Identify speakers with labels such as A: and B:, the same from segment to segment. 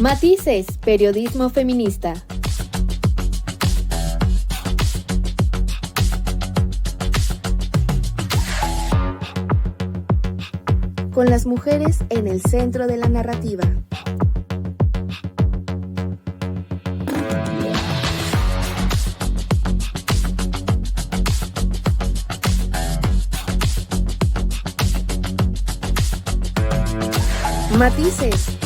A: Matices, periodismo feminista. Con las mujeres en el centro de la narrativa. Matices.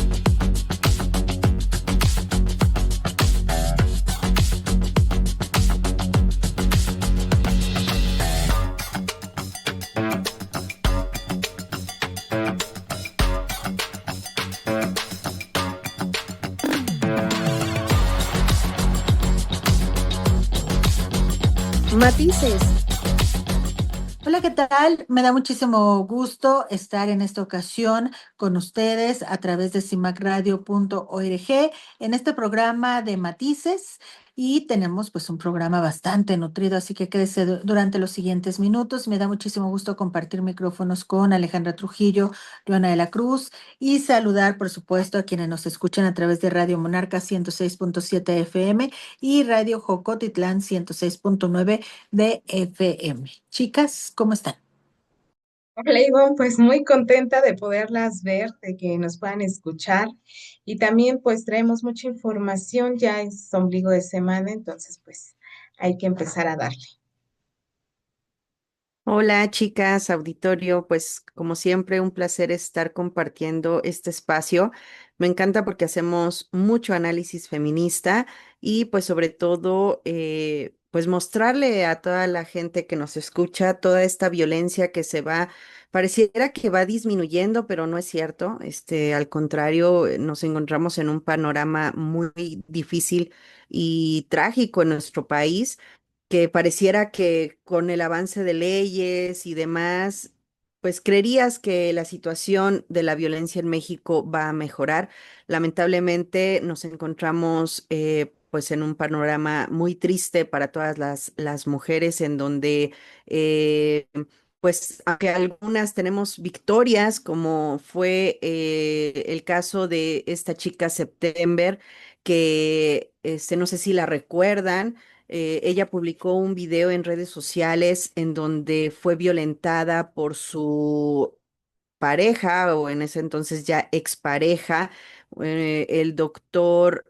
A: Matices.
B: Hola, ¿qué tal? Me da muchísimo gusto estar en esta ocasión con ustedes a través de cimacradio.org en este programa de Matices y tenemos pues un programa bastante nutrido, así que quédese durante los siguientes minutos. Me da muchísimo gusto compartir micrófonos con Alejandra Trujillo, Joana de la Cruz y saludar, por supuesto, a quienes nos escuchan a través de Radio Monarca 106.7 FM y Radio Jocotitlán 106.9 de FM. Chicas, ¿cómo están?
C: Hola Ivonne, pues muy contenta de poderlas ver, de que nos puedan escuchar y también pues traemos mucha información, ya es ombligo de semana, entonces pues hay que empezar a darle.
D: Hola chicas, auditorio, pues como siempre un placer estar compartiendo este espacio. Me encanta porque hacemos mucho análisis feminista y pues sobre todo pues mostrarle a toda la gente que nos escucha toda esta violencia que pareciera que va disminuyendo, pero no es cierto. Al contrario, nos encontramos en un panorama muy difícil y trágico en nuestro país que pareciera que con el avance de leyes y demás, pues creerías que la situación de la violencia en México va a mejorar. Lamentablemente nos encontramos pues en un panorama muy triste para todas las mujeres en donde eh, pues aunque algunas tenemos victorias, como fue el caso de esta chica September, que no sé si la recuerdan. Ella publicó un video en redes sociales en donde fue violentada por su pareja o en ese entonces ya expareja, el doctor,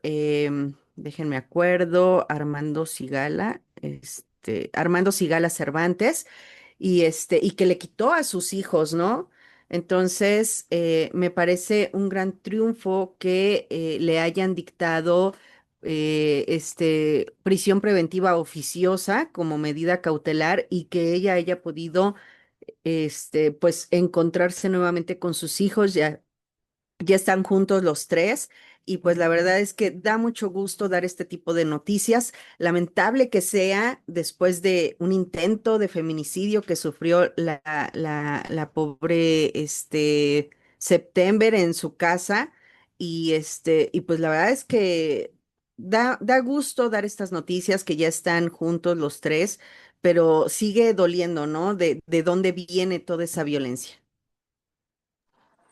D: déjenme acuerdo, Armando Sigala Cervantes, y que le quitó a sus hijos, ¿no? Entonces, me parece un gran triunfo que le hayan dictado prisión preventiva oficiosa como medida cautelar y que ella haya podido, pues, encontrarse nuevamente con sus hijos. Ya están juntos los tres y pues la verdad es que da mucho gusto dar este tipo de noticias. Lamentable que sea después de un intento de feminicidio que sufrió la pobre September en su casa y pues la verdad es que da gusto dar estas noticias que ya están juntos los tres, pero sigue doliendo, ¿no? De dónde viene toda esa violencia.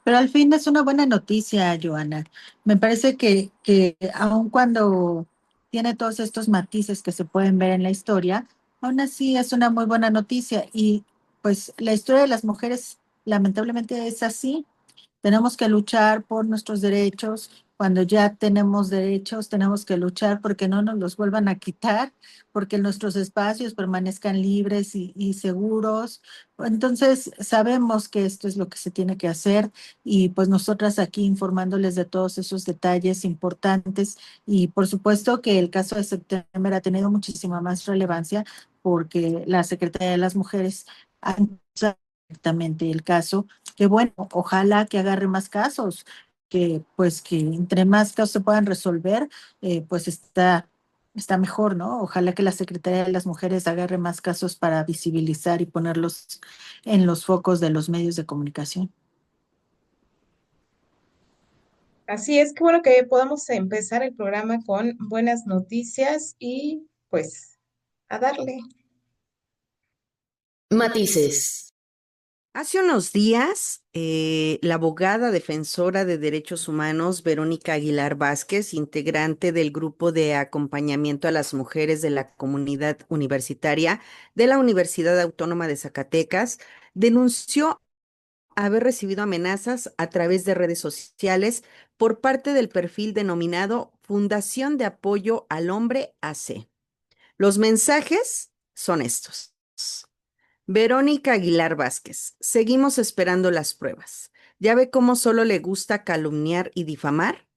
B: Pero al fin es una buena noticia, Joana. Me parece que aun cuando tiene todos estos matices que se pueden ver en la historia, aún así es una muy buena noticia. Y pues la historia de las mujeres lamentablemente es así. Tenemos que luchar por nuestros derechos. Cuando ya tenemos derechos, tenemos que luchar porque no nos los vuelvan a quitar, porque nuestros espacios permanezcan libres y seguros. Entonces, sabemos que esto es lo que se tiene que hacer y pues nosotras aquí informándoles de todos esos detalles importantes y por supuesto que el caso de September ha tenido muchísima más relevancia porque la Secretaría de las Mujeres ha impulsado directamente el caso que bueno, ojalá que agarre más casos, que pues que entre más casos se puedan resolver, pues está mejor, ¿no? Ojalá que la Secretaría de las Mujeres agarre más casos para visibilizar y ponerlos en los focos de los medios de comunicación.
C: Así es que bueno que podamos empezar el programa con buenas noticias y pues a darle.
A: Matices.
D: Hace unos días, la abogada defensora de derechos humanos, Verónica Aguilar Vázquez, integrante del grupo de acompañamiento a las mujeres de la comunidad universitaria de la Universidad Autónoma de Zacatecas, denunció haber recibido amenazas a través de redes sociales por parte del perfil denominado Fundación de Apoyo al Hombre AC. Los mensajes son estos. Verónica Aguilar Vázquez, seguimos esperando las pruebas. ¿Ya ve cómo solo le gusta calumniar y difamar?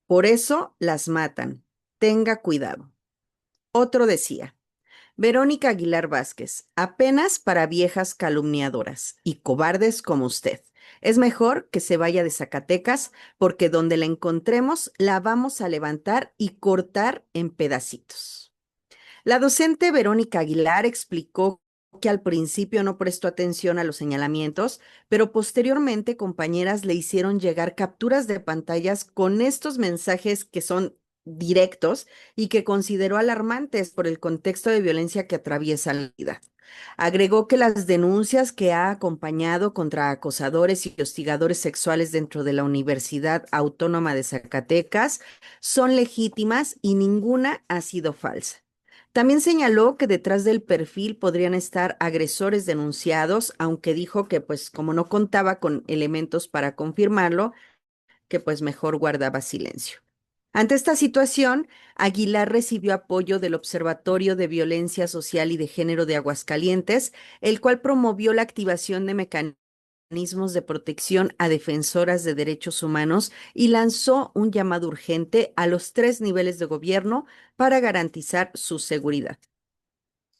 D: Por eso las matan. Tenga cuidado. Otro decía, Verónica Aguilar Vázquez, apenas para viejas calumniadoras y cobardes como usted. Es mejor que se vaya de Zacatecas porque donde la encontremos la vamos a levantar y cortar en pedacitos. La docente Verónica Aguilar explicó que al principio no prestó atención a los señalamientos, pero posteriormente compañeras le hicieron llegar capturas de pantallas con estos mensajes que son directos y que consideró alarmantes por el contexto de violencia que atraviesa la vida. Agregó que las denuncias que ha acompañado contra acosadores y hostigadores sexuales dentro de la Universidad Autónoma de Zacatecas son legítimas y ninguna ha sido falsa. También señaló que detrás del perfil podrían estar agresores denunciados, aunque dijo que pues como no contaba con elementos para confirmarlo, que pues mejor guardaba silencio. Ante esta situación, Aguilar recibió apoyo del Observatorio de Violencia Social y de Género de Aguascalientes, el cual promovió la activación de mecanismos de protección a defensoras de derechos humanos y lanzó un llamado urgente a los 3 niveles de gobierno para garantizar su seguridad.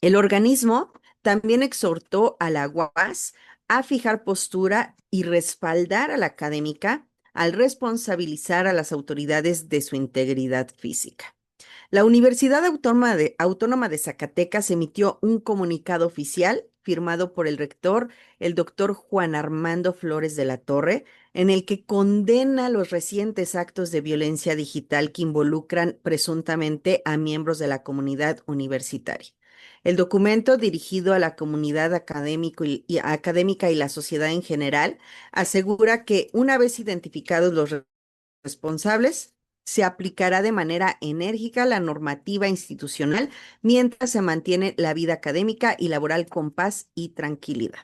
D: El organismo también exhortó a la UAS a fijar postura y respaldar a la académica al responsabilizar a las autoridades de su integridad física. La Universidad Autónoma de Zacatecas emitió un comunicado oficial firmado por el rector, el doctor Juan Armando Flores de la Torre, en el que condena los recientes actos de violencia digital que involucran presuntamente a miembros de la comunidad universitaria. El documento, dirigido a la comunidad académica y la sociedad en general, asegura que una vez identificados los responsables, se aplicará de manera enérgica la normativa institucional mientras se mantiene la vida académica y laboral con paz y tranquilidad.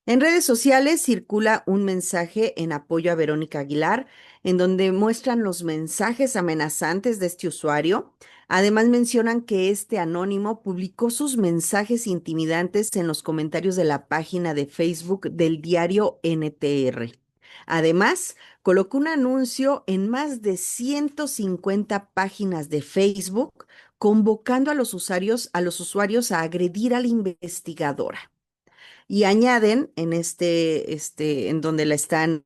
D: En redes sociales circula un mensaje en apoyo a Verónica Aguilar, en donde muestran los mensajes amenazantes de este usuario. Además mencionan que este anónimo publicó sus mensajes intimidantes en los comentarios de la página de Facebook del diario NTR. Además, colocó un anuncio en más de 150 páginas de Facebook convocando a los usuarios a agredir a la investigadora. Y añaden en donde la están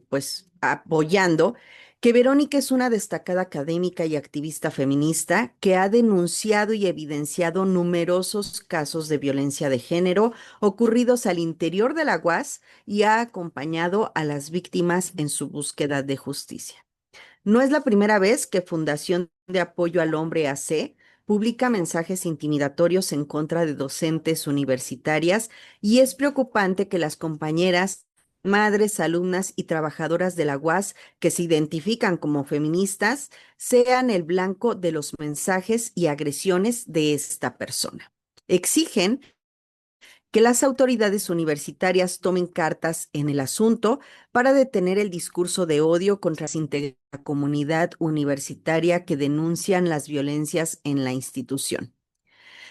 D: pues apoyando, que Verónica es una destacada académica y activista feminista que ha denunciado y evidenciado numerosos casos de violencia de género ocurridos al interior de la UAS y ha acompañado a las víctimas en su búsqueda de justicia. No es la primera vez que Fundación de Apoyo al Hombre AC publica mensajes intimidatorios en contra de docentes universitarias y es preocupante que las compañeras, madres, alumnas y trabajadoras de la UAS que se identifican como feministas sean el blanco de los mensajes y agresiones de esta persona. Exigen que las autoridades universitarias tomen cartas en el asunto para detener el discurso de odio contra la comunidad universitaria que denuncian las violencias en la institución.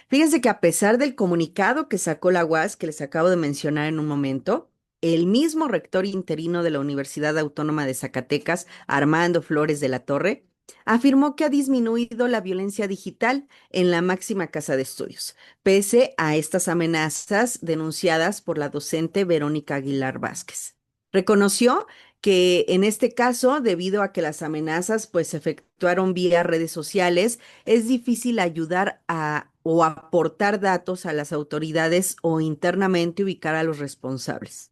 D: Fíjense que a pesar del comunicado que sacó la UAS, que les acabo de mencionar en un momento, el mismo rector interino de la Universidad Autónoma de Zacatecas, Armando Flores de la Torre, afirmó que ha disminuido la violencia digital en la máxima casa de estudios, pese a estas amenazas denunciadas por la docente Verónica Aguilar Vázquez. Reconoció que en este caso, debido a que las amenazas pues se efectuaron vía redes sociales, es difícil ayudar o aportar datos a las autoridades o internamente ubicar a los responsables.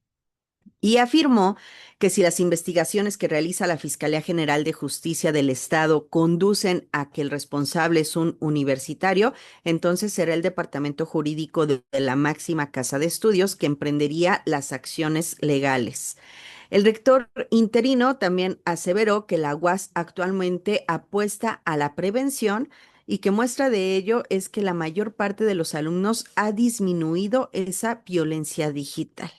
D: y afirmó que si las investigaciones que realiza la Fiscalía General de Justicia del Estado conducen a que el responsable es un universitario, entonces será el Departamento Jurídico de la máxima casa de estudios que emprendería las acciones legales. El rector interino también aseveró que la UAS actualmente apuesta a la prevención y que muestra de ello es que la mayor parte de los alumnos ha disminuido esa violencia digital.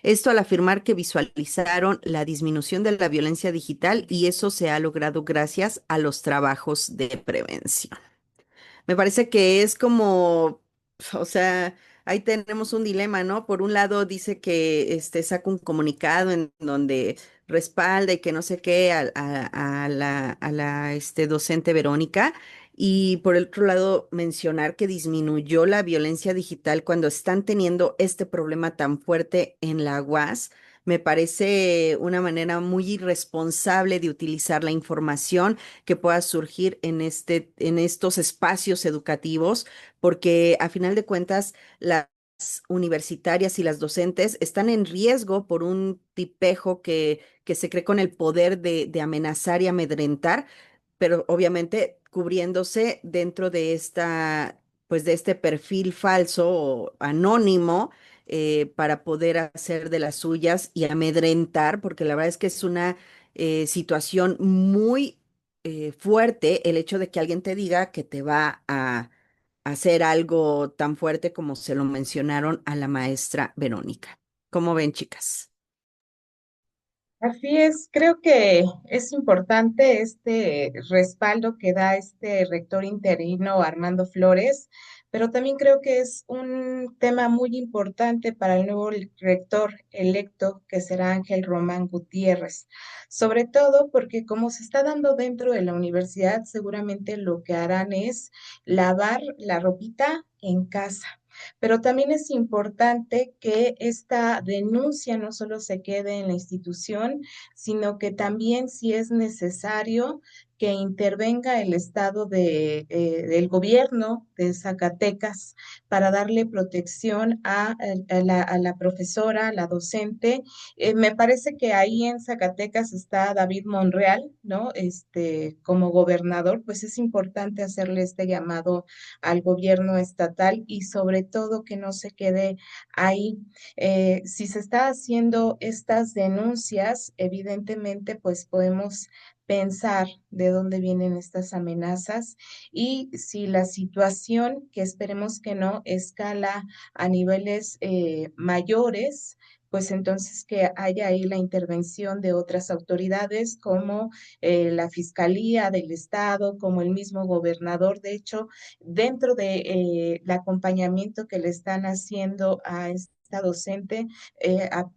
D: Esto al afirmar que visualizaron la disminución de la violencia digital y eso se ha logrado gracias a los trabajos de prevención. Me parece que es como, o sea, ahí tenemos un dilema, ¿no? Por un lado dice que saca un comunicado en donde respalda y que no sé qué a la docente Verónica, y por el otro lado mencionar que disminuyó la violencia digital cuando están teniendo este problema tan fuerte en la UAS. Me parece una manera muy irresponsable de utilizar la información que pueda surgir en estos espacios educativos, porque a final de cuentas las universitarias y las docentes están en riesgo por un tipejo que se cree con el poder de amenazar y amedrentar, pero obviamente cubriéndose dentro de pues de este perfil falso o anónimo, para poder hacer de las suyas y amedrentar, porque la verdad es que es una situación muy fuerte el hecho de que alguien te diga que te va a hacer algo tan fuerte como se lo mencionaron a la maestra Verónica. ¿Cómo ven, chicas?
C: Así es, creo que es importante este respaldo que da este rector interino Armando Flores, pero también creo que es un tema muy importante para el nuevo rector electo, que será Ángel Román Gutiérrez, sobre todo porque como se está dando dentro de la universidad, seguramente lo que harán es lavar la ropita en casa. Pero también es importante que esta denuncia no solo se quede en la institución, sino que también si es necesario que intervenga el Estado del gobierno de Zacatecas para darle protección a la profesora, a la docente. Me parece que ahí en Zacatecas está David Monreal, ¿no? Como gobernador, pues es importante hacerle este llamado al gobierno estatal y sobre todo que no se quede ahí. Si se está haciendo estas denuncias, evidentemente pues podemos pensar de dónde vienen estas amenazas y si la situación, que esperemos que no, escala a niveles mayores, pues entonces que haya ahí la intervención de otras autoridades como la Fiscalía del Estado, como el mismo gobernador. De hecho, dentro de el acompañamiento que le están haciendo a esta docente,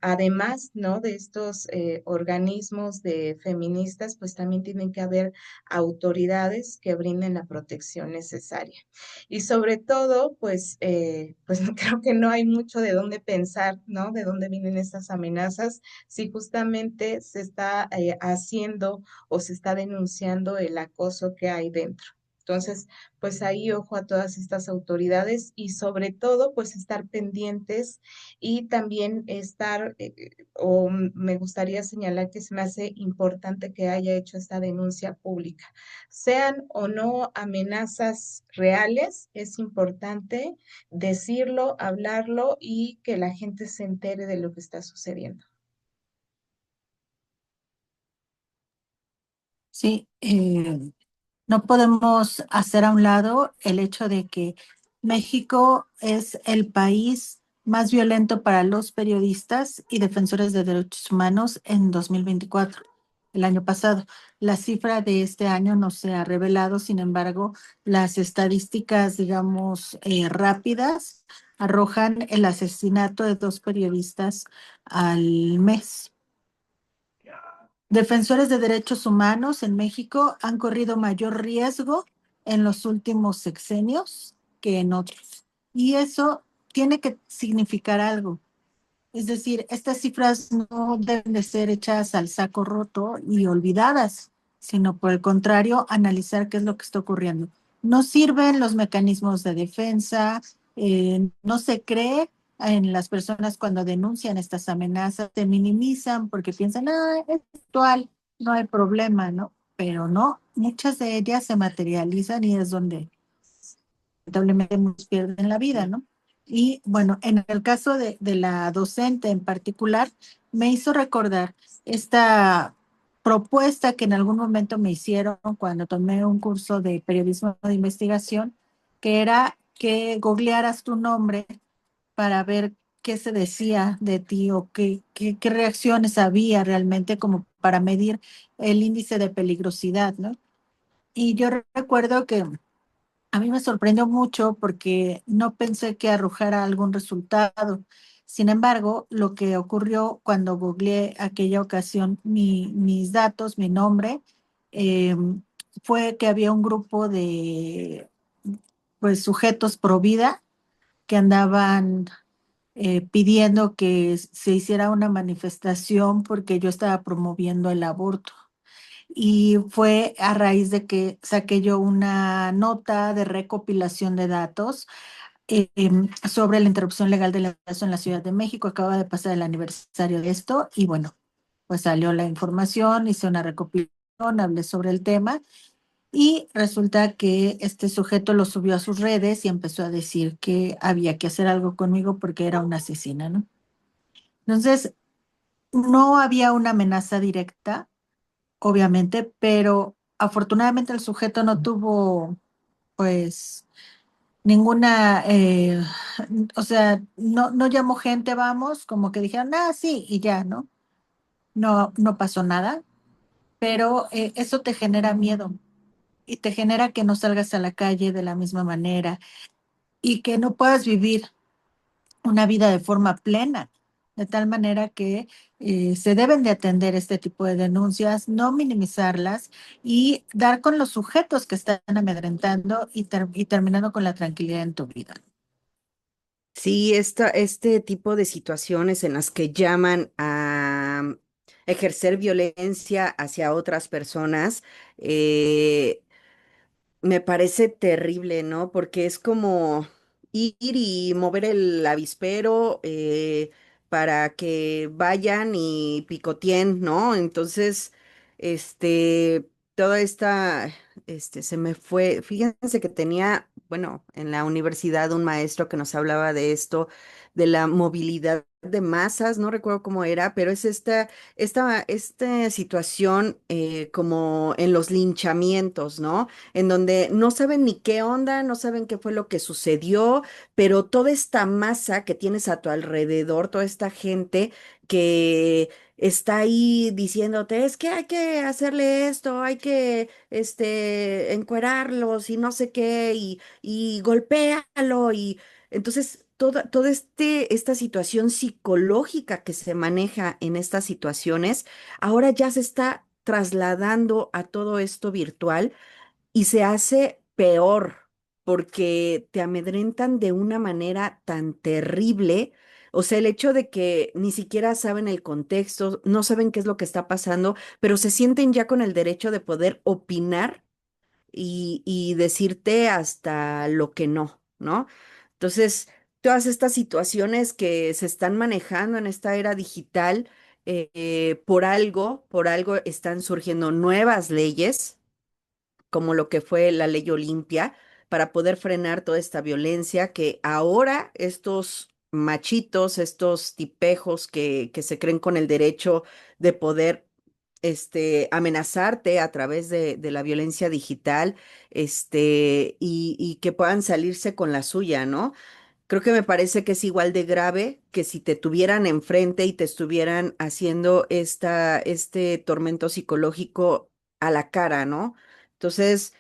C: además, ¿no? De estos organismos de feministas, pues también tienen que haber autoridades que brinden la protección necesaria. Y sobre todo, pues creo que no hay mucho de dónde pensar, ¿no? De dónde vienen estas amenazas, si justamente se está haciendo o se está denunciando el acoso que hay dentro. Entonces, pues ahí ojo a todas estas autoridades y sobre todo, pues estar pendientes y también estar, me gustaría señalar que se me hace importante que haya hecho esta denuncia pública. Sean o no amenazas reales, es importante decirlo, hablarlo y que la gente se entere de lo que está sucediendo.
B: Sí, no podemos hacer a un lado el hecho de que México es el país más violento para los periodistas y defensores de derechos humanos en 2024, el año pasado. La cifra de este año no se ha revelado, sin embargo, las estadísticas, digamos, rápidas arrojan el asesinato de 2 periodistas al mes. Defensores de derechos humanos en México han corrido mayor riesgo en los últimos sexenios que en otros. Y eso tiene que significar algo. Es decir, estas cifras no deben de ser hechas al saco roto y olvidadas, sino por el contrario, analizar qué es lo que está ocurriendo. No sirven los mecanismos de defensa, no se cree en las personas cuando denuncian estas amenazas, se minimizan porque piensan, ah, es actual, no hay problema, ¿no? Pero no, muchas de ellas se materializan y es donde lamentablemente muchos pierden la vida, ¿no? Y bueno, en el caso de la docente en particular, me hizo recordar esta propuesta que en algún momento me hicieron cuando tomé un curso de periodismo de investigación, que era que googlearas tu nombre para ver qué se decía de ti o qué reacciones había realmente como para medir el índice de peligrosidad, ¿no? Y yo recuerdo que a mí me sorprendió mucho porque no pensé que arrojara algún resultado. Sin embargo, lo que ocurrió cuando googleé aquella ocasión mis datos, mi nombre, eh, fue que había un grupo de pues, sujetos pro vida que andaban pidiendo que se hiciera una manifestación porque yo estaba promoviendo el aborto. Y fue a raíz de que saqué yo una nota de recopilación de datos sobre la interrupción legal del embarazo en la Ciudad de México. Acaba de pasar el aniversario de esto y bueno, pues salió la información, hice una recopilación, hablé sobre el tema y resulta que este sujeto lo subió a sus redes y empezó a decir que había que hacer algo conmigo porque era una asesina, ¿no? Entonces, no había una amenaza directa, obviamente, pero afortunadamente el sujeto no tuvo, pues, ninguna, o sea, no llamó gente, vamos, como que dijeron, ah, sí, y ya, ¿no? No pasó nada, pero eso te genera miedo y te genera que no salgas a la calle de la misma manera y que no puedas vivir una vida de forma plena, de tal manera que se deben de atender este tipo de denuncias, no minimizarlas y dar con los sujetos que están amedrentando y terminando con la tranquilidad en tu vida.
D: Sí, este tipo de situaciones en las que llaman a ejercer violencia hacia otras personas, eh, me parece terrible, ¿no? Porque es como ir y mover el avispero para que vayan y picoteen, ¿no? Entonces, toda se me fue. Fíjense que tenía, bueno, en la universidad un maestro que nos hablaba de esto, de la movilidad de masas, no recuerdo cómo era, pero es esta situación como en los linchamientos, ¿no? En donde no saben ni qué onda, no saben qué fue lo que sucedió, pero toda esta masa que tienes a tu alrededor, toda esta gente que está ahí diciéndote, es que hay que hacerle esto, hay que encuerarlos y no sé qué, y golpéalo, y entonces toda esta situación psicológica que se maneja en estas situaciones, ahora ya se está trasladando a todo esto virtual y se hace peor porque te amedrentan de una manera tan terrible. O sea, el hecho de que ni siquiera saben el contexto, no saben qué es lo que está pasando, pero se sienten ya con el derecho de poder opinar y decirte hasta lo que no, ¿no? Entonces, todas estas situaciones que se están manejando en esta era digital, por algo están surgiendo nuevas leyes como lo que fue la ley Olimpia, para poder frenar toda esta violencia que ahora estos machitos, estos tipejos que se creen con el derecho de poder amenazarte a través de la violencia digital, y que puedan salirse con la suya, ¿no? Creo que me parece que es igual de grave que si te tuvieran enfrente y te estuvieran haciendo este tormento psicológico a la cara, ¿no? Entonces,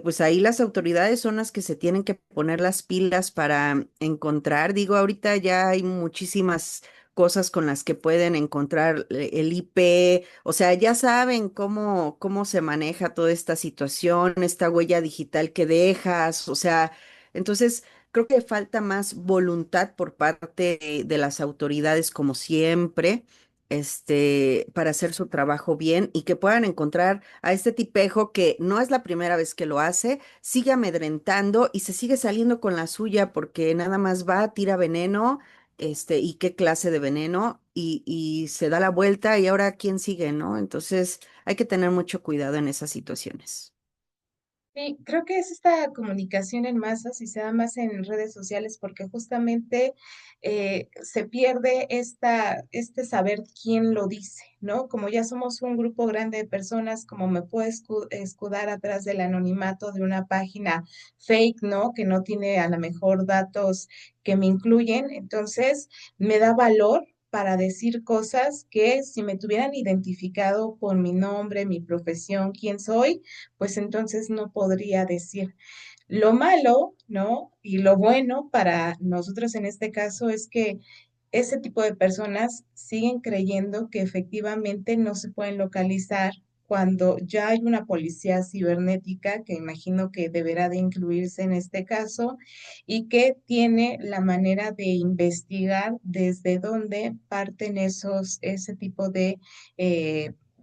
D: pues ahí las autoridades son las que se tienen que poner las pilas para encontrar. Digo, ahorita ya hay muchísimas cosas con las que pueden encontrar el IP, o sea, ya saben cómo se maneja toda esta situación, esta huella digital que dejas, o sea, entonces creo que falta más voluntad por parte de las autoridades, como siempre, para hacer su trabajo bien y que puedan encontrar a este tipejo que no es la primera vez que lo hace, sigue amedrentando y se sigue saliendo con la suya porque nada más va, tira veneno y qué clase de veneno, y se da la vuelta y ahora quién sigue, ¿no? Entonces hay que tener mucho cuidado en esas situaciones.
C: Sí, creo que es esta comunicación en masas y se da más en redes sociales porque justamente se pierde este saber quién lo dice, ¿no? Como ya somos un grupo grande de personas, como me puedo escudar atrás del anonimato de una página fake, ¿no? Que no tiene a lo mejor datos que me incluyen, entonces me da valor para decir cosas que si me tuvieran identificado por mi nombre, mi profesión, quién soy, pues entonces no podría decir. Lo malo, ¿no? Y lo bueno para nosotros en este caso es que ese tipo de personas siguen creyendo que efectivamente no se pueden localizar cuando ya hay una policía cibernética que imagino que deberá de incluirse en este caso y que tiene la manera de investigar desde dónde parten ese tipo de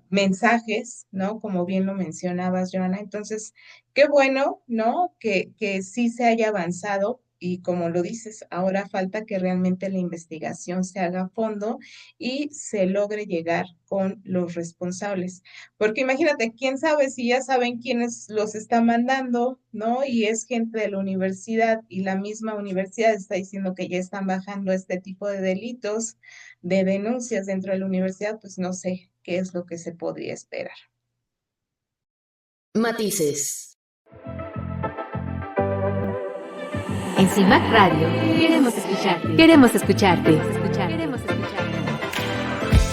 C: mensajes, ¿no? Como bien lo mencionabas, Joana. Entonces, qué bueno, ¿no? Que sí se haya avanzado y como lo dices, ahora falta que realmente la investigación se haga a fondo y se logre llegar con los responsables. Porque imagínate, quién sabe si ya saben quiénes los está mandando, ¿no? Y es gente de la universidad y la misma universidad está diciendo que ya están bajando este tipo de delitos, de denuncias dentro de la universidad, pues no sé qué es lo que se podría esperar.
E: Matices.
F: En CIMAC Radio queremos escucharte. Queremos escucharte.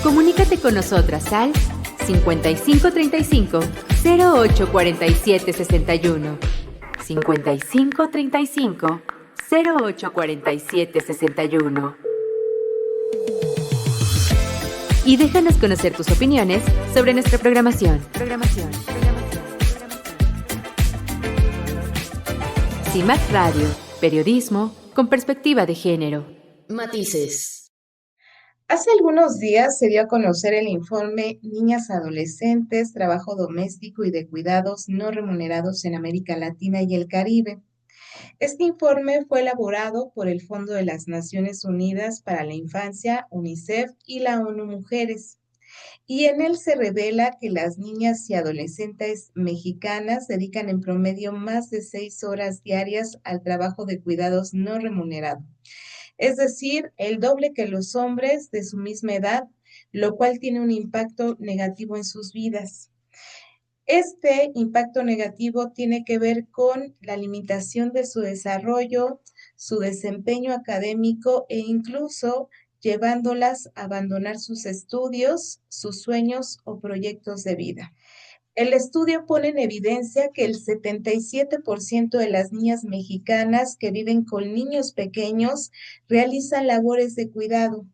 F: Comunícate con nosotras al 5535 0847 61. 5535 0847 61. Y déjanos conocer tus opiniones sobre nuestra programación. CIMAC Radio, periodismo con perspectiva de género.
E: Matices.
C: Hace algunos días se dio a conocer el informe Niñas Adolescentes, Trabajo Doméstico y de Cuidados No Remunerados en América Latina y el Caribe. Este informe fue elaborado por el Fondo de las Naciones Unidas para la Infancia, UNICEF y la ONU Mujeres. Y en él se revela que las niñas y adolescentes mexicanas dedican en promedio más de 6 horas diarias al trabajo de cuidados no remunerado. Es decir, el doble que los hombres de su misma edad, lo cual tiene un impacto negativo en sus vidas. Este impacto negativo tiene que ver con la limitación de su desarrollo, su desempeño académico e incluso llevándolas a abandonar sus estudios, sus sueños o proyectos de vida. El estudio pone en evidencia que el 77% de las niñas mexicanas que viven con niños pequeños realizan labores de cuidado,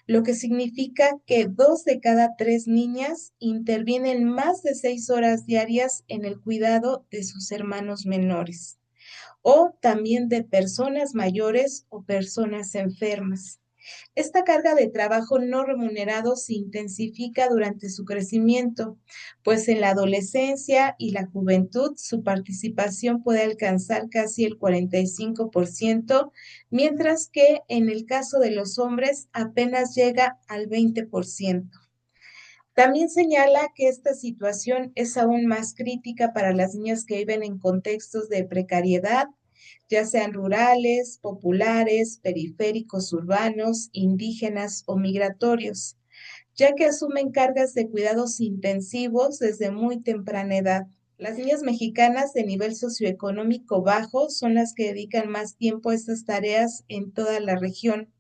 C: lo que significa que 2 de cada 3 niñas intervienen más de 6 horas diarias en el cuidado de sus hermanos menores o también de personas mayores o personas enfermas. Esta carga de trabajo no remunerado se intensifica durante su crecimiento, pues en la adolescencia y la juventud su participación puede alcanzar casi el 45%, mientras que en el caso de los hombres apenas llega al 20%. También señala que esta situación es aún más crítica para las niñas que viven en contextos de precariedad, ya sean rurales, populares, periféricos, urbanos, indígenas o migratorios, ya que asumen cargas de cuidados intensivos desde muy temprana edad. Las niñas mexicanas de nivel socioeconómico bajo son las que dedican más tiempo a estas tareas en toda la región,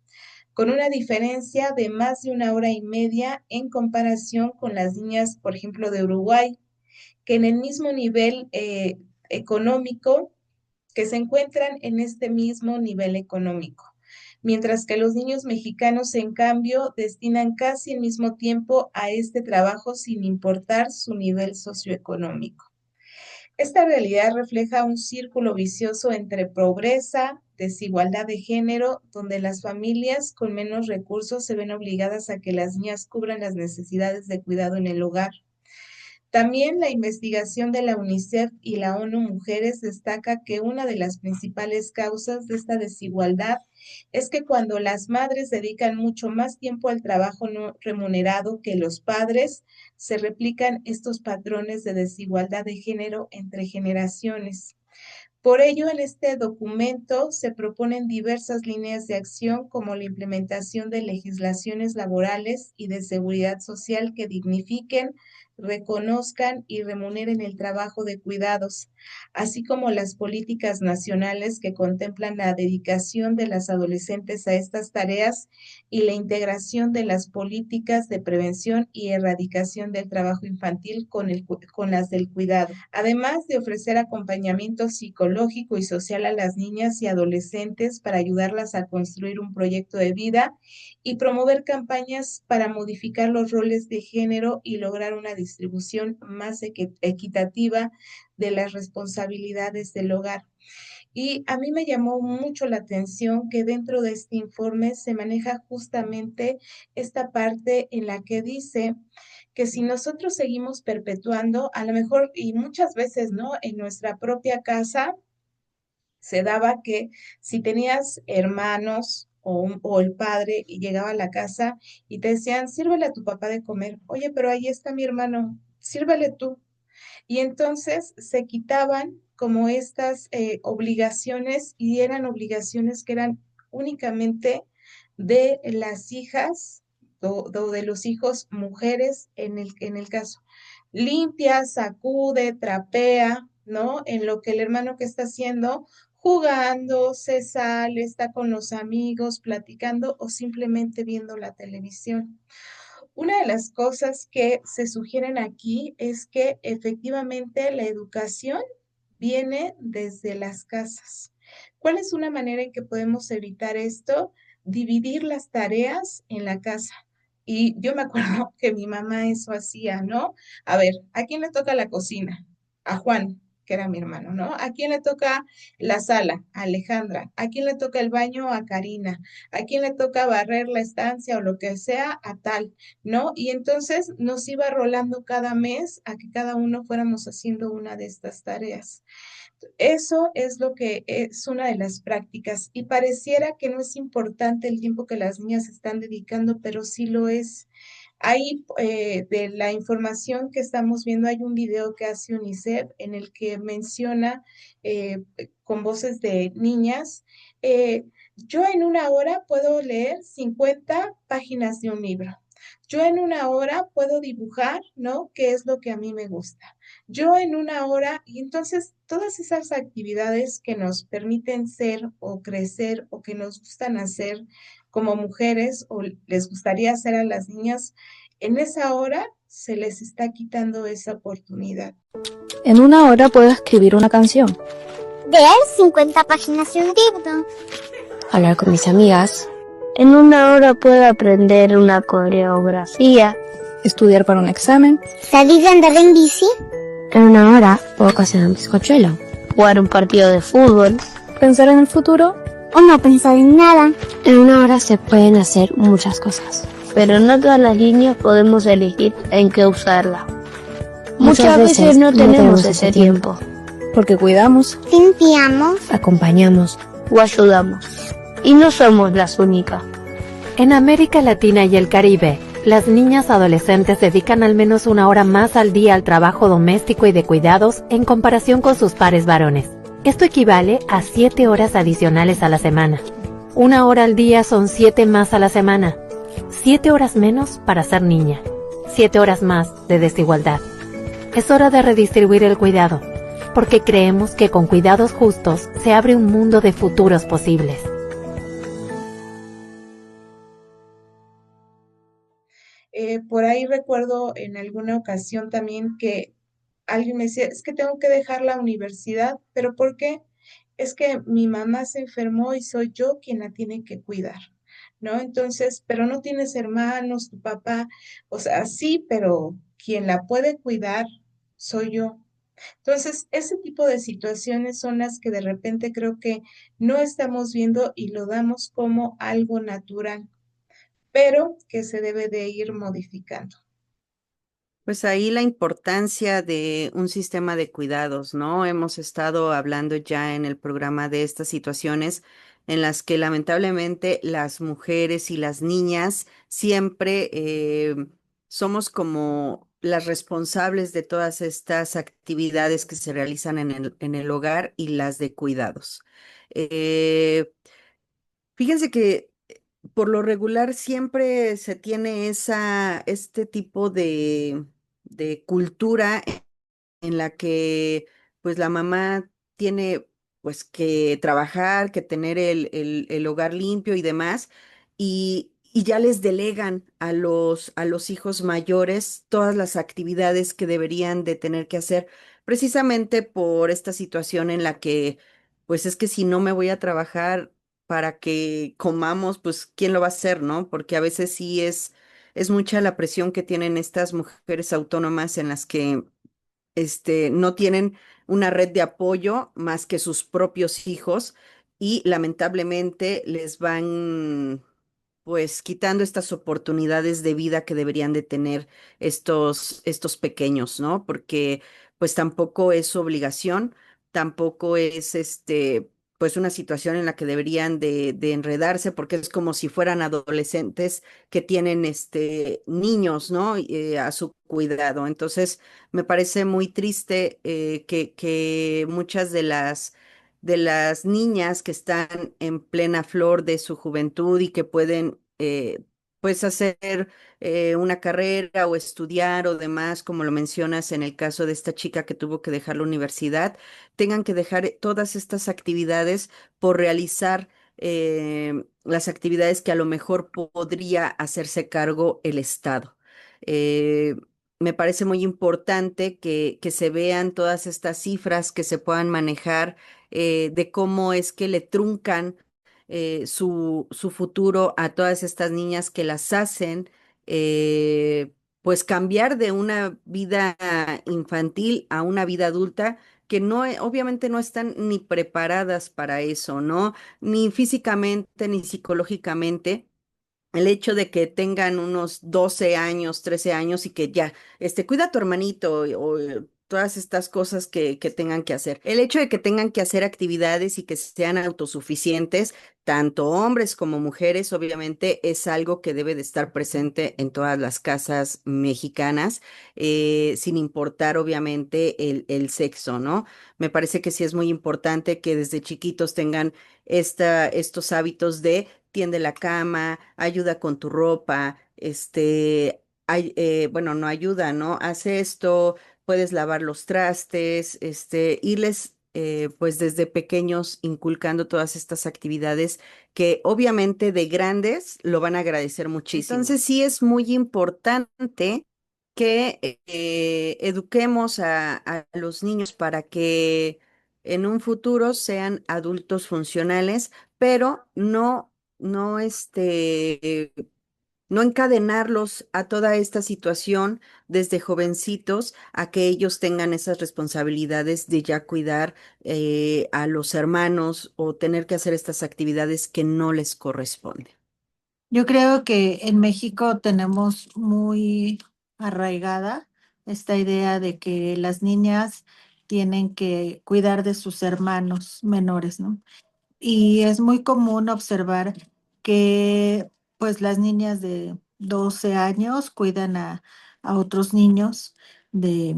C: con una diferencia de más de 1 hora y media en comparación con las niñas, por ejemplo, de Uruguay, que en el mismo nivel económico, que se encuentran en este mismo nivel económico, mientras que los niños mexicanos, en cambio, destinan casi el mismo tiempo a este trabajo sin importar su nivel socioeconómico. Esta realidad refleja un círculo vicioso entre pobreza, desigualdad de género, donde las familias con menos recursos se ven obligadas a que las niñas cubran las necesidades de cuidado en el hogar. También la investigación de la UNICEF y la ONU Mujeres destaca que una de las principales causas de esta desigualdad es que cuando las madres dedican mucho más tiempo al trabajo no remunerado que los padres, se replican estos patrones de desigualdad de género entre generaciones. Por ello, en este documento se proponen diversas líneas de acción como la implementación de legislaciones laborales y de seguridad social que dignifiquen, reconozcan y remuneren el trabajo de cuidados, así como las políticas nacionales que contemplan la dedicación de las adolescentes a estas tareas y la integración de las políticas de prevención y erradicación del trabajo infantil con las del cuidado, además de ofrecer acompañamiento psicológico y social a las niñas y adolescentes para ayudarlas a construir un proyecto de vida y promover campañas para modificar los roles de género y lograr una distribución más equitativa de las responsabilidades del hogar. Y a mí me llamó mucho la atención que dentro de este informe se maneja justamente esta parte en la que dice que si nosotros seguimos perpetuando, a lo mejor y muchas veces, ¿no? En nuestra propia casa se daba que si tenías hermanos o el padre y llegaba a la casa y te decían, sírvele a tu papá de comer, oye, pero ahí está mi hermano, sírvele tú. Y entonces se quitaban como estas obligaciones y eran obligaciones que eran únicamente de las hijas o de los hijos mujeres en el caso. Limpia, sacude, trapea, ¿no? En lo que el hermano que está haciendo, jugando, se sale, está con los amigos, platicando o simplemente viendo la televisión. Una de las cosas que se sugieren aquí es que efectivamente la educación viene desde las casas. ¿Cuál es una manera en que podemos evitar esto? Dividir las tareas en la casa. Y yo me acuerdo que mi mamá eso hacía, ¿no? A ver, ¿a quién le toca la cocina? A Juan, que era mi hermano, ¿no? ¿A quién le toca la sala? A Alejandra. ¿A quién le toca el baño? A Karina. ¿A quién le toca barrer la estancia o lo que sea? A tal, ¿no? Y entonces nos iba rolando cada mes a que cada uno fuéramos haciendo una de estas tareas. Eso es lo que es una de las prácticas y pareciera que no es importante el tiempo que las niñas están dedicando, pero sí lo es. Ahí de la información que estamos viendo, hay un video que hace UNICEF en el que menciona con voces de niñas, yo en una hora puedo leer 50 páginas de un libro. Yo en una hora puedo dibujar, ¿no? ¿Qué es lo que a mí me gusta? Yo en una hora, y entonces todas esas actividades que nos permiten ser o crecer o que nos gustan hacer como mujeres o les gustaría hacer a las niñas, en esa hora se les está quitando esa oportunidad.
G: En una hora puedo escribir una canción,
H: Leer 50 páginas de un libro.
G: hablar con mis amigas,
H: En una hora puedo aprender una coreografía.
G: estudiar para un examen.
H: Salir a andar en bici.
G: En una hora puedo cocinar un bizcochuelo,
H: Jugar un partido de fútbol.
G: pensar en el futuro.
H: O no pensar en nada.
G: En una hora se pueden hacer muchas cosas.
H: Pero no todas las líneas podemos elegir en qué usarla.
G: Muchas veces
H: no tenemos ese tiempo.
G: Porque cuidamos,
H: Limpiamos
G: acompañamos.
H: o ayudamos. Y no somos las únicas.
F: En América Latina y el Caribe, las niñas adolescentes dedican al menos una hora más al día al trabajo doméstico y de cuidados en comparación con sus pares varones. Esto equivale a 7 horas adicionales a la semana. Una hora al día son 7 más a la semana. 7 horas menos para ser niña. 7 horas más de desigualdad. Es hora de redistribuir el cuidado, porque creemos que con cuidados justos se abre un mundo de futuros posibles.
C: Por ahí recuerdo en alguna ocasión también que alguien me decía, es que tengo que dejar la universidad, pero ¿por qué? Es que mi mamá se enfermó y soy yo quien la tiene que cuidar, ¿no? Entonces, pero no tienes hermanos, tu papá, o sea, sí, pero quien la puede cuidar soy yo. Entonces, ese tipo de situaciones son las que de repente creo que no estamos viendo y lo damos como algo natural, pero que se debe de ir modificando.
D: Pues ahí la importancia de un sistema de cuidados, ¿no? Hemos estado hablando ya en el programa de estas situaciones en las que lamentablemente las mujeres y las niñas siempre somos como las responsables de todas estas actividades que se realizan en el hogar y las de cuidados. Eh, Fíjense que por lo regular siempre se tiene este tipo de cultura en la que pues la mamá tiene pues que trabajar, que tener el hogar limpio y demás, y ya les delegan a los hijos mayores todas las actividades que deberían de tener que hacer, precisamente por esta situación en la que pues es que si no me voy a trabajar para que comamos, pues ¿quién lo va a hacer, no? Porque a veces sí es mucha la presión que tienen estas mujeres autónomas en las que no tienen una red de apoyo más que sus propios hijos y lamentablemente les van pues quitando estas oportunidades de vida que deberían de tener estos pequeños, ¿no? Porque pues tampoco es su obligación, tampoco es pues una situación en la que deberían de enredarse, porque es como si fueran adolescentes que tienen niños, ¿no? A su cuidado. Entonces, me parece muy triste que muchas de las niñas que están en plena flor de su juventud y que pueden pues hacer una carrera o estudiar o demás, como lo mencionas en el caso de esta chica que tuvo que dejar la universidad, tengan que dejar todas estas actividades por realizar las actividades que a lo mejor podría hacerse cargo el Estado. Eh, Me parece muy importante que se vean todas estas cifras, que se puedan manejar de cómo es que le truncan su futuro a todas estas niñas que las hacen, pues cambiar de una vida infantil a una vida adulta que no, obviamente no están ni preparadas para eso, ¿no? Ni físicamente ni psicológicamente el hecho de que tengan unos 12 años, 13 años y que ya, cuida a tu hermanito o todas estas cosas que tengan que hacer. El hecho de que tengan que hacer actividades y que sean autosuficientes, tanto hombres como mujeres, obviamente es algo que debe de estar presente en todas las casas mexicanas, sin importar obviamente el sexo, ¿no? Me parece que sí es muy importante que desde chiquitos tengan estos hábitos de tiende la cama, ayuda con tu ropa, bueno, no ayuda, ¿no? Hace esto, puedes lavar los trastes, irles pues desde pequeños inculcando todas estas actividades que obviamente de grandes lo van a agradecer muchísimo. Entonces sí es muy importante que eduquemos a los niños para que en un futuro sean adultos funcionales, pero no no encadenarlos a toda esta situación desde jovencitos a que ellos tengan esas responsabilidades de ya cuidar a los hermanos o tener que hacer estas actividades que no les corresponden.
B: Yo creo que en México tenemos muy arraigada esta idea de que las niñas tienen que cuidar de sus hermanos menores, ¿no? Y es muy común observar que pues las niñas de 12 años cuidan a otros niños de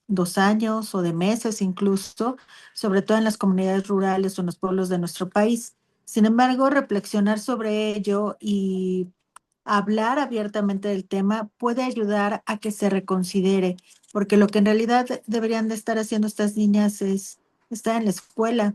B: 2 años o de meses incluso, sobre todo en las comunidades rurales o en los pueblos de nuestro país. Sin embargo, reflexionar sobre ello y hablar abiertamente del tema puede ayudar a que se reconsidere, porque lo que en realidad deberían de estar haciendo estas niñas es estar en la escuela,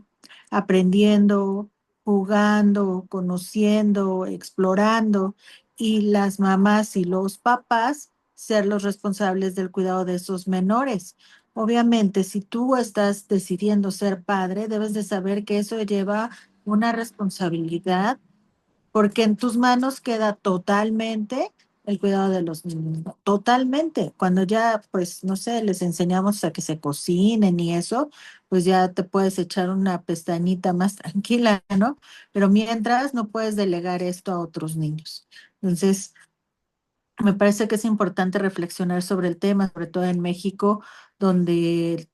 B: aprendiendo, jugando, conociendo, explorando, y las mamás y los papás ser los responsables del cuidado de esos menores. Obviamente, si tú estás decidiendo ser padre, debes de saber que eso lleva una responsabilidad porque en tus manos queda totalmente el cuidado de los niños, ¿no? Totalmente. Cuando ya, pues, no sé, les enseñamos a que se cocinen y eso, pues ya te puedes echar una pestañita más tranquila, ¿no? Pero mientras no puedes delegar esto a otros niños. Entonces, Me parece que es importante reflexionar sobre el tema, sobre todo en México, donde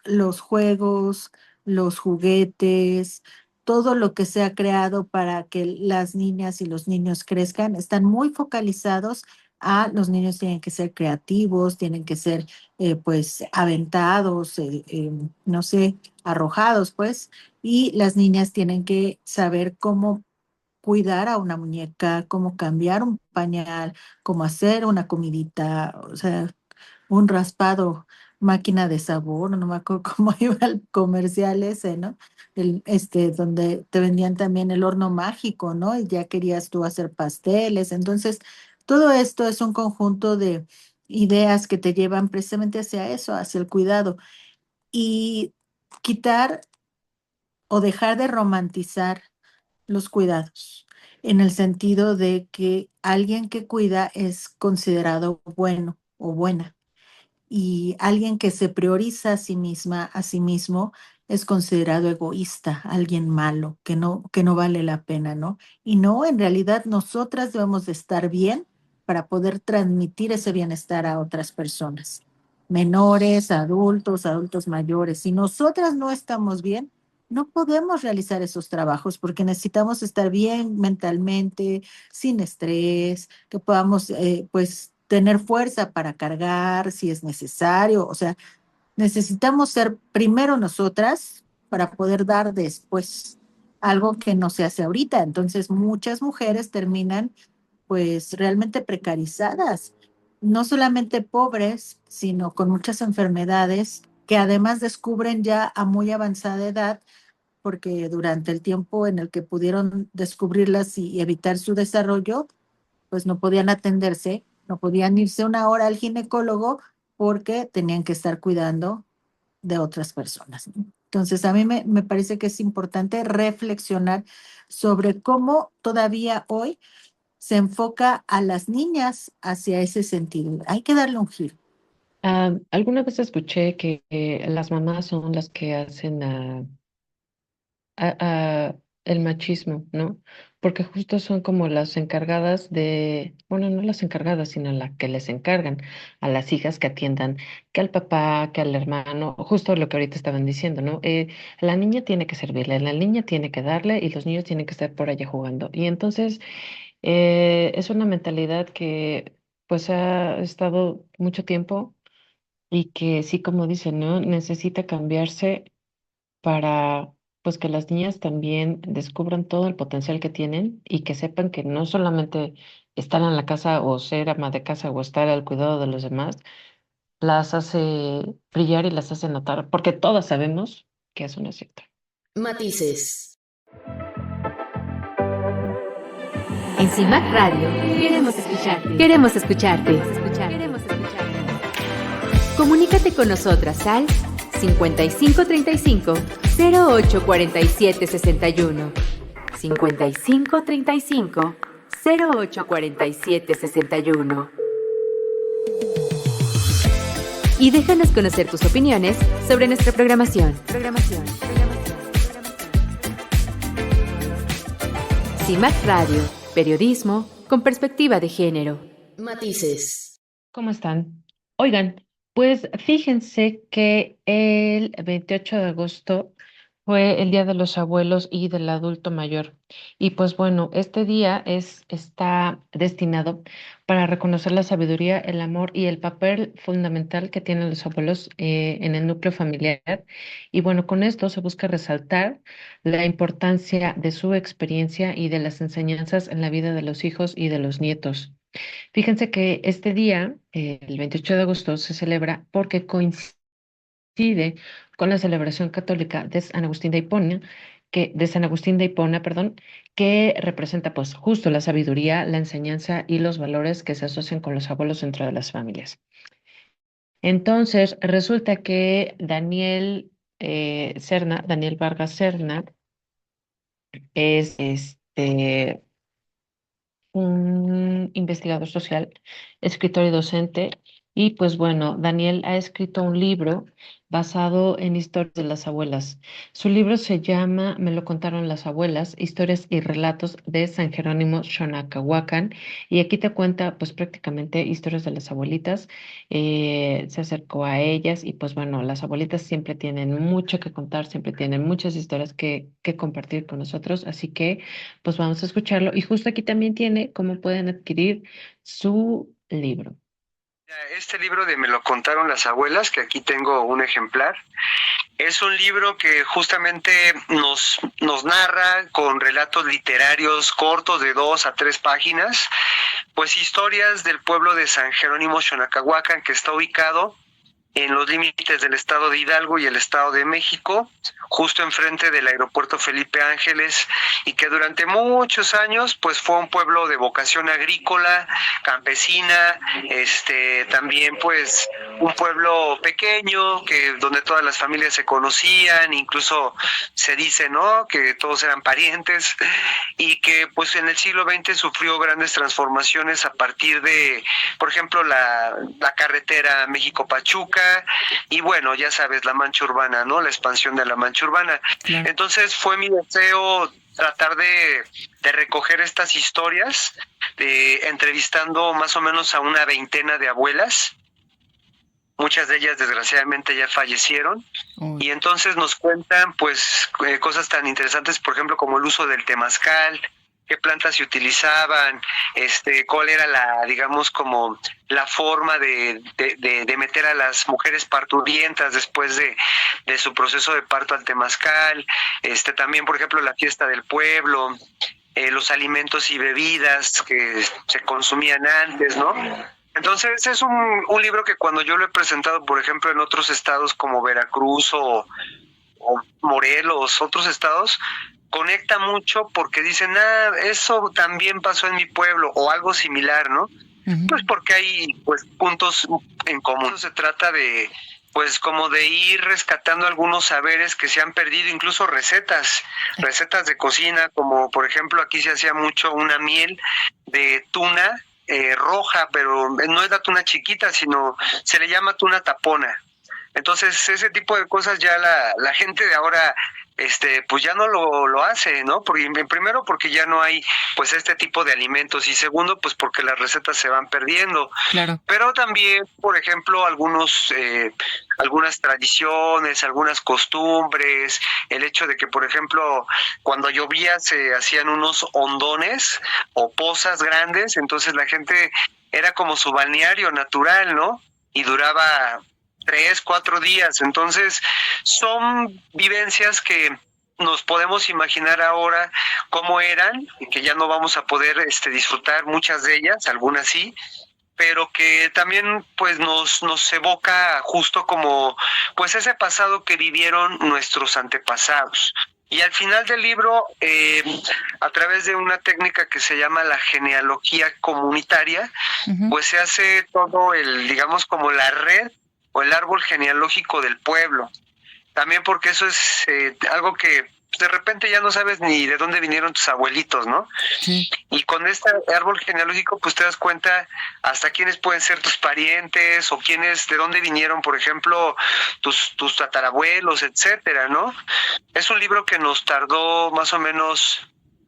B: los juegos, los juguetes, todo lo que se ha creado para que las niñas y los niños crezcan, están muy focalizados a los niños tienen que ser creativos, tienen que ser pues aventados, no sé, arrojados pues, y las niñas tienen que saber cómo cuidar a una muñeca, cómo cambiar un pañal, cómo hacer una comidita, o sea, un raspado, máquina de sabor, no me acuerdo cómo iba el comercial ese, ¿no? Donde te vendían también el horno mágico, ¿no? Y ya querías tú hacer pasteles. Entonces, todo esto es un conjunto de ideas que te llevan precisamente hacia eso, hacia el cuidado. Y quitar o dejar de romantizar los cuidados, en el sentido de que alguien que cuida es considerado bueno o buena y alguien que se prioriza a sí misma, a sí mismo, es considerado egoísta, alguien malo, que no vale la pena, ¿no? Y no, en realidad nosotras debemos de estar bien para poder transmitir ese bienestar a otras personas, menores, adultos, adultos mayores. Si nosotras no estamos bien, no podemos realizar esos trabajos porque necesitamos estar bien mentalmente, sin estrés, que podamos, pues, tener fuerza para cargar si es necesario. O sea, necesitamos ser primero nosotras para poder dar después algo que no se hace ahorita. Entonces, muchas mujeres terminan, pues, realmente precarizadas, no solamente pobres, sino con muchas enfermedades que además descubren ya a muy avanzada edad porque durante el tiempo en el que pudieron descubrirlas y evitar su desarrollo, pues no podían atenderse, no podían irse una hora al ginecólogo porque tenían que estar cuidando de otras personas, ¿no? Entonces, a mí me parece que es importante reflexionar sobre cómo todavía hoy se enfoca a las niñas hacia ese sentido. Hay que darle un giro.
I: Alguna vez escuché que las mamás son las que hacen el machismo, ¿no? Porque justo son como las encargadas de, bueno, no las encargadas, sino las que les encargan a las hijas que atiendan, que al papá, que al hermano, justo lo que ahorita estaban diciendo, ¿no? La niña tiene que servirle, la niña tiene que darle y los niños tienen que estar por allá jugando. Y entonces es una mentalidad que pues ha estado mucho tiempo y que sí, como dicen, ¿no? Necesita cambiarse para pues que las niñas también descubran todo el potencial que tienen y que sepan que no solamente estar en la casa o ser ama de casa o estar al cuidado de los demás, las hace brillar y las hace notar, porque todas sabemos que eso no es cierto.
E: Matices.
F: En CIMAC Radio queremos escucharte. Queremos escucharte. Comunícate con nosotras al 5535 0847 61. 5535 0847 61. Y déjanos conocer tus opiniones sobre nuestra programación. CIMAC Radio, periodismo con perspectiva de género.
E: Matices.
I: ¿Cómo están? Oigan, pues fíjense que el 28 de agosto fue el Día de los Abuelos y del Adulto Mayor. Y pues bueno, este día está destinado para reconocer la sabiduría, el amor y el papel fundamental que tienen los abuelos en el núcleo familiar. Y bueno, con esto se busca resaltar la importancia de su experiencia y de las enseñanzas en la vida de los hijos y de los nietos. Fíjense que este día, el 28 de agosto, se celebra porque coincide con la celebración católica de San Agustín de Hipona, perdón, que representa pues justo la sabiduría, la enseñanza y los valores que se asocian con los abuelos dentro de las familias. Entonces, resulta que Daniel Vargas Serna, es un investigador social, escritor y docente Y pues bueno, Daniel ha escrito un libro basado en historias de las abuelas. Su libro se llama Me lo contaron las abuelas, historias y relatos de San Jerónimo Xonacahuacan. Y aquí te cuenta pues prácticamente historias de las abuelitas. Se acercó a ellas y pues bueno, las abuelitas siempre tienen mucho que contar, siempre tienen muchas historias que compartir con nosotros. Así que pues vamos a escucharlo. Y justo aquí también tiene cómo pueden adquirir su libro.
J: Este libro de Me lo contaron las abuelas, que aquí tengo un ejemplar, es un libro que justamente nos narra con relatos literarios cortos de 2 a 3 páginas, pues historias del pueblo de San Jerónimo Xonacahuacan, que está ubicado en los límites del estado de Hidalgo y el estado de México, justo enfrente del aeropuerto Felipe Ángeles, y que durante muchos años pues fue un pueblo de vocación agrícola, campesina, también pues un pueblo pequeño que donde todas las familias se conocían, incluso se dice, ¿no?, que todos eran parientes, y que pues en el siglo XX sufrió grandes transformaciones a partir de, por ejemplo, la carretera México-Pachuca, y bueno, ya sabes, la mancha urbana, ¿no?, la expansión de la mancha urbana. Claro. Entonces fue mi deseo tratar de recoger estas historias, entrevistando más o menos a una veintena de abuelas. Muchas de ellas desgraciadamente ya fallecieron. Y entonces nos cuentan pues cosas tan interesantes, por ejemplo, como el uso del temazcal, qué plantas se utilizaban, cuál era digamos, como la forma de meter a las mujeres parturientas después de su proceso de parto al temazcal, también, por ejemplo, la fiesta del pueblo, los alimentos y bebidas que se consumían antes, ¿no? Entonces es un libro que cuando yo lo he presentado, por ejemplo, en otros estados como Veracruz o Morelos, otros estados, conecta mucho porque dicen, eso también pasó en mi pueblo o algo similar, ¿no? Uh-huh. Pues porque hay pues puntos en común. Se trata de pues como de ir rescatando algunos saberes que se han perdido, incluso recetas de cocina, como por ejemplo aquí se hacía mucho una miel de tuna roja, pero no es la tuna chiquita, sino se le llama tuna tapona. Entonces ese tipo de cosas ya la gente de ahora pues ya no lo hace, ¿no? Porque primero porque ya no hay pues este tipo de alimentos, y segundo pues porque las recetas se van perdiendo. Claro. Pero también, por ejemplo, algunas tradiciones, algunas costumbres, el hecho de que, por ejemplo, cuando llovía se hacían unos hondones o pozas grandes, entonces la gente era como su balneario natural, ¿no? Y duraba 3, 4 días. Entonces son vivencias que nos podemos imaginar ahora cómo eran, y que ya no vamos a poder disfrutar muchas de ellas, algunas sí, pero que también pues nos evoca justo como pues ese pasado que vivieron nuestros antepasados. Y al final del libro, a través de una técnica que se llama la genealogía comunitaria, uh-huh, pues se hace todo digamos como la red o el árbol genealógico del pueblo. También porque eso es algo que de repente ya no sabes ni de dónde vinieron tus abuelitos, ¿no? Sí. Y con este árbol genealógico pues te das cuenta hasta quiénes pueden ser tus parientes, o quiénes, de dónde vinieron, por ejemplo, tus tatarabuelos, etcétera, ¿no? Es un libro que nos tardó más o menos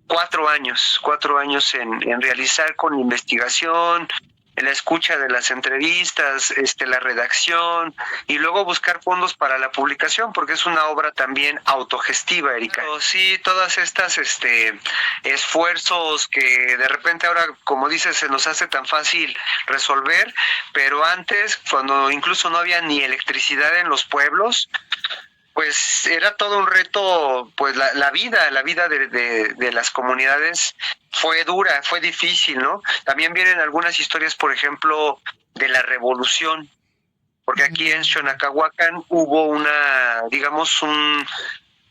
J: 4 años en realizar, con investigación, en la escucha de las entrevistas, la redacción, y luego buscar fondos para la publicación, porque es una obra también autogestiva, Erika. Pero sí, todas estas esfuerzos que de repente ahora, como dices, se nos hace tan fácil resolver, pero antes, cuando incluso no había ni electricidad en los pueblos, pues era todo un reto. Pues la vida de las comunidades fue dura, fue difícil, ¿no? También vienen algunas historias, por ejemplo, de la revolución, porque aquí en Xonacahuacan hubo digamos un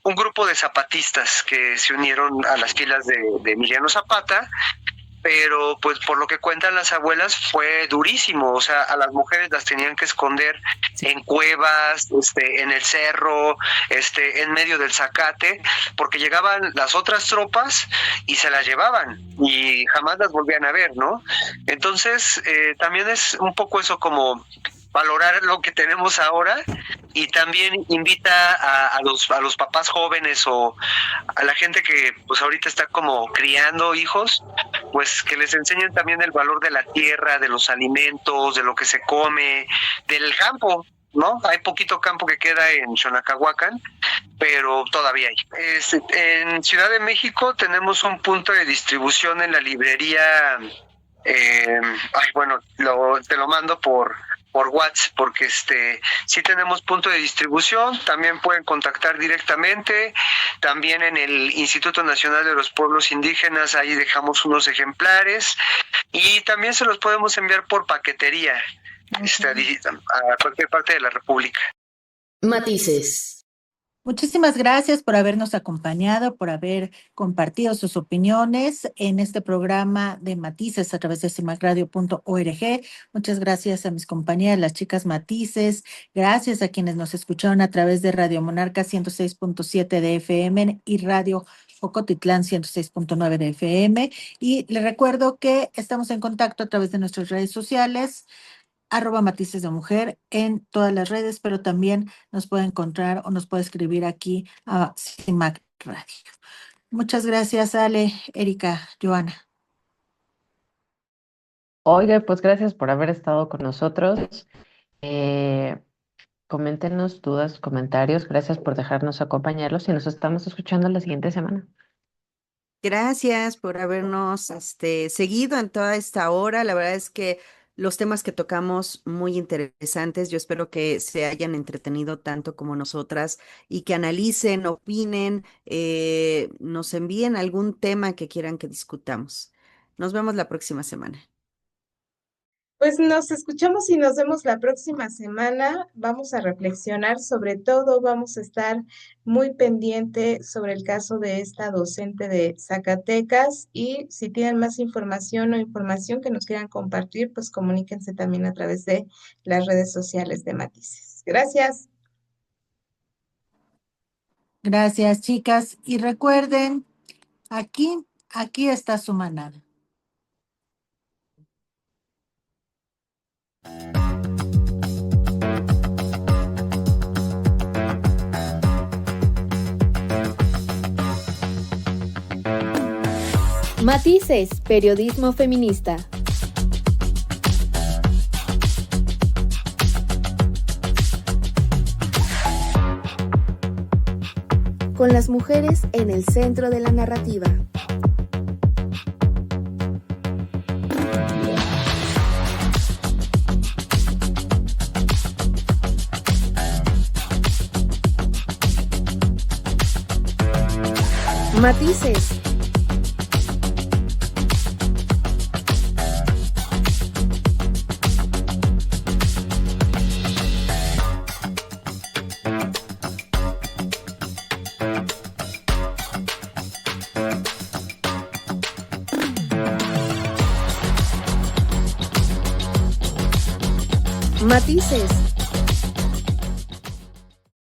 J: grupo de zapatistas que se unieron a las filas de Emiliano Zapata, pero pues por lo que cuentan las abuelas fue durísimo, o sea, a las mujeres las tenían que esconder en cuevas, en el cerro, en medio del zacate, porque llegaban las otras tropas y se las llevaban y jamás las volvían a ver, ¿no? Entonces, también es un poco eso, como valorar lo que tenemos ahora, y también invita a los papás jóvenes o a la gente que pues ahorita está como criando hijos, pues que les enseñen también el valor de la tierra, de los alimentos, de lo que se come, del campo, ¿no? Hay poquito campo que queda en Xonacahuacan, pero todavía hay. En Ciudad de México tenemos un punto de distribución en la librería. Bueno, te lo mando por WhatsApp, porque sí tenemos punto de distribución. También pueden contactar directamente. También en el Instituto Nacional de los Pueblos Indígenas, ahí dejamos unos ejemplares, y también se los podemos enviar por paquetería a cualquier parte de la República.
E: Matices.
B: Muchísimas gracias por habernos acompañado, por haber compartido sus opiniones en este programa de Matices a través de cimacradio.org. Muchas gracias a mis compañeras, las chicas Matices. Gracias a quienes nos escucharon a través de Radio Monarca 106.7 de FM y Radio Ocotitlán 106.9 de FM. Y les recuerdo que estamos en contacto a través de nuestras redes sociales, @Matices de Mujer en todas las redes, pero también nos puede encontrar o nos puede escribir aquí a CIMAC Radio. Muchas gracias, Ale, Erika, Joana.
I: Oiga, pues gracias por haber estado con nosotros. Coméntenos dudas, comentarios. Gracias por dejarnos acompañarlos y nos estamos escuchando la siguiente semana.
D: Gracias por habernos seguido en toda esta hora. La verdad es que los temas que tocamos muy interesantes. Yo espero que se hayan entretenido tanto como nosotras y que analicen, opinen, nos envíen algún tema que quieran que discutamos. Nos vemos la próxima semana.
C: Pues nos escuchamos y nos vemos la próxima semana. Vamos a reflexionar, sobre todo vamos a estar muy pendiente sobre el caso de esta docente de Zacatecas, y si tienen más información o información que nos quieran compartir, pues comuníquense también a través de las redes sociales de Matices. Gracias.
B: Gracias, chicas. Y recuerden, aquí está su manada.
A: Matices, periodismo feminista. Con las mujeres en el centro de la narrativa. Matices. Matices.